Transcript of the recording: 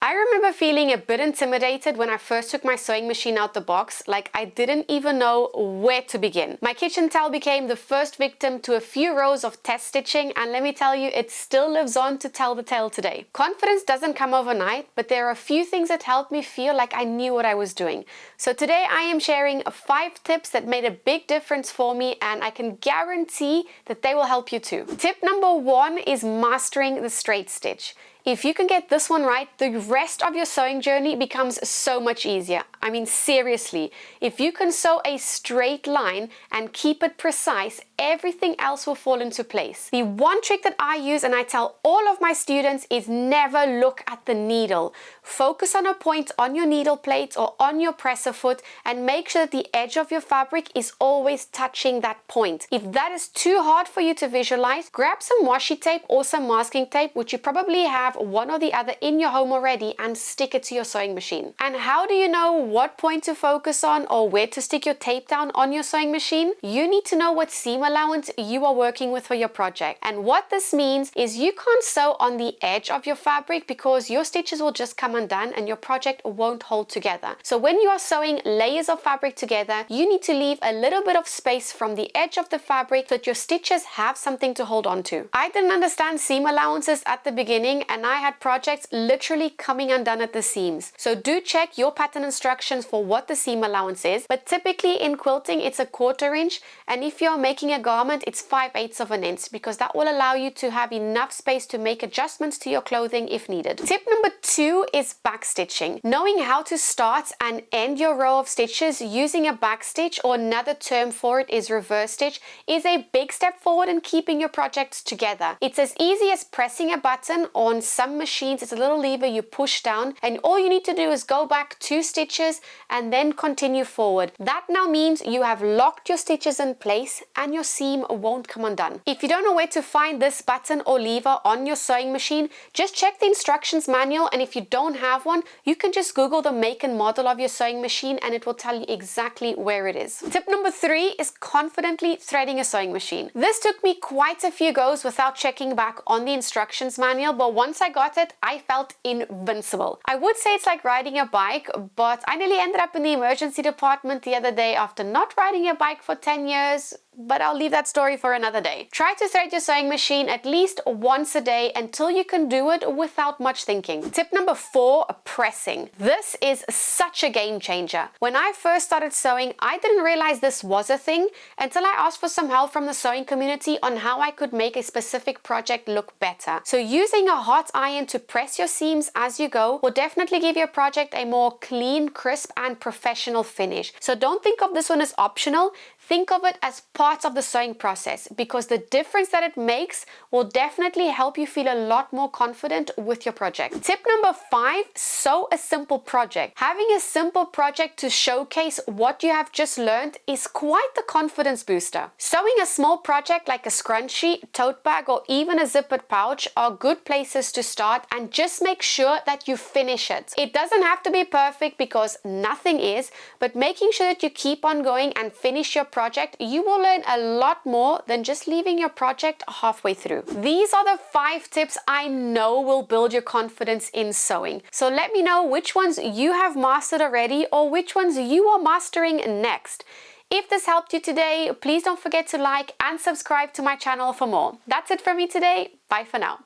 I remember feeling a bit intimidated when I first took my sewing machine out the box, like I didn't even know where to begin. My kitchen towel became the first victim to a few rows of test stitching, and let me tell you, it still lives on to tell the tale today. Confidence doesn't come overnight, but there are a few things that helped me feel like I knew what I was doing. So today I am sharing 5 tips that made a big difference for me, and I can guarantee that they will help you too. Tip number 1 is mastering the straight stitch. If you can get this one right, the rest of your sewing journey becomes so much easier. I mean, seriously, if you can sew a straight line and keep it precise, everything else will fall into place. The one trick that I use and I tell all of my students is never look at the needle. Focus on a point on your needle plate or on your presser foot and make sure that the edge of your fabric is always touching that point. If that is too hard for you to visualize, grab some washi tape or some masking tape, which you probably have one or the other in your home already, and stick it to your sewing machine. And how do you know what point to focus on or where to stick your tape down on your sewing machine? You need to know what seam allowance you are working with for your project. And what this means is you can't sew on the edge of your fabric because your stitches will just come undone and your project won't hold together. So when you are sewing layers of fabric together, you need to leave a little bit of space from the edge of the fabric so that your stitches have something to hold on to. I didn't understand seam allowances at the beginning, and I had projects literally coming undone at the seams. So do check your pattern instructions for what the seam allowance is, but typically in quilting it's a 1/4 inch, and if you're making a garment it's 5/8 of an inch, because that will allow you to have enough space to make adjustments to your clothing if needed. Tip number 2 is back stitching. Knowing how to start and end your row of stitches using a back stitch, or another term for it is reverse stitch, is a big step forward in keeping your projects together. It's as easy as pressing a button. On some machines it's a little lever you push down, and all you need to do is go back 2 stitches and then continue forward. That now means you have locked your stitches in place and your seam won't come undone. If you don't know where to find this button or lever on your sewing machine, just check the instructions manual, and if you don't have one, you can just Google the make and model of your sewing machine and it will tell you exactly where it is. Tip number 3 is confidently threading a sewing machine. This took me quite a few goes without checking back on the instructions manual, but once I got it, I felt invincible. I would say it's like riding a bike, but I nearly ended up in the emergency department the other day after not riding a bike for 10 years. But I'll leave that story for another day. Try to thread your sewing machine at least once a day until you can do it without much thinking. Tip number 4, pressing. This is such a game changer. When I first started sewing, I didn't realize this was a thing until I asked for some help from the sewing community on how I could make a specific project look better. So using a hot iron to press your seams as you go will definitely give your project a more clean, crisp, and professional finish. So don't think of this one as optional. Think of it as part of the sewing process, because the difference that it makes will definitely help you feel a lot more confident with your project. Tip number 5, sew a simple project. Having a simple project to showcase what you have just learned is quite the confidence booster. Sewing a small project like a scrunchie, tote bag, or even a zippered pouch are good places to start, and just make sure that you finish it. It doesn't have to be perfect because nothing is, but making sure that you keep on going and finish your project, you will learn a lot more than just leaving your project halfway through. These are the 5 tips I know will build your confidence in sewing. So let me know which ones you have mastered already or which ones you are mastering next. If this helped you today, please don't forget to like and subscribe to my channel for more. That's it from me today. Bye for now.